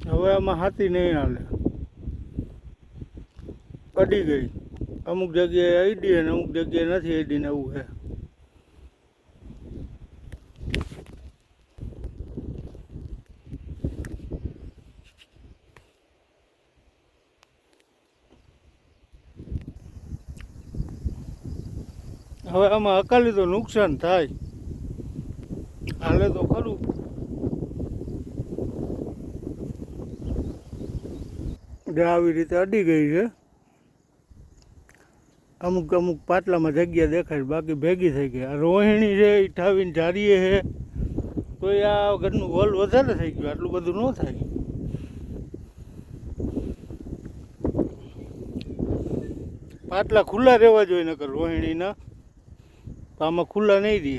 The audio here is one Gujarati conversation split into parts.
હવે આમાં હાથી નહીં હાલે, અડી ગઈ. અમુક જગ્યાએ અડી અને અમુક જગ્યાએ નથી અડી ને એવું છે. હવે આમાં અકાલી તો નુકસાન થાય, હાલે તો ખરું. આવી રીતે અડી ગઈ છે. અમુક અમુક પાટલામાં જગ્યા દેખાય, બાકી ભેગી થઈ ગઈ. આ રોહિણી છે એ ઠાવીને જારીએ છે, તો આ ઘરનું વલ વધારે થઈ ગયું, આટલું બધું ન થાય. પાટલા ખુલ્લા રહેવા જોઈએ, નકર રોહિણીના આમાં ખુલ્લા નહીં રહે.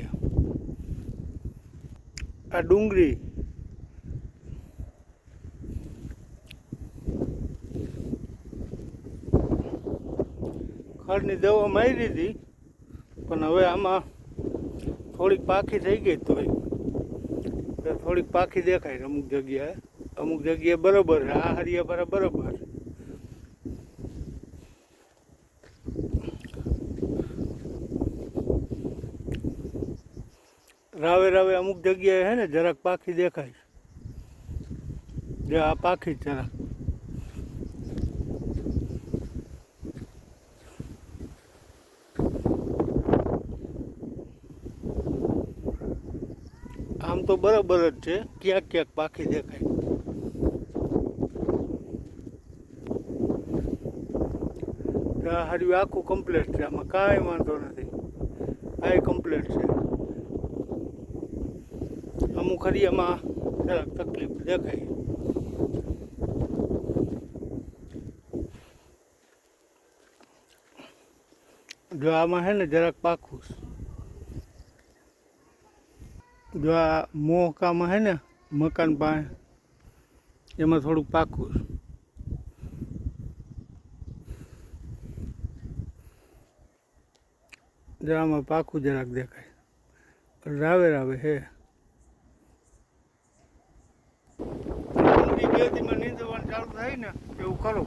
આ ડુંગળી ખડની દવા મારી હતી, પણ હવે આમાં થોડીક પાખી થઈ ગઈ. તોય થોડીક પાખી દેખાય અમુક જગ્યાએ, અમુક જગ્યાએ બરાબર. આ હરિયા બરાબર. રાવે રાવે અમુક જગ્યાએ હે ને જરાક પાખી દેખાય. જે આ પાખી જરાક આમ તો બરાબર જ છે, ક્યાંક ક્યાંક પાખી દેખાય. હારી આખું કમ્પ્લીટ છે, આમાં કાંઈ વાંધો નથી. આ કમ્પ્લીટ છે. અમુક હરિયામાં જરાક તકલીફ દેખાય. જો આમાં છે ને જરાક પાખું. જો આ મોહકામાં છે ને મકાન પાસે, એમાં થોડુંક પાખું. જો આમાં પાખું જરાક દેખાય. રાવે રાવે હે. બે દીમાં નીંદવાનું ચાલુ થાય ને એવું કરો.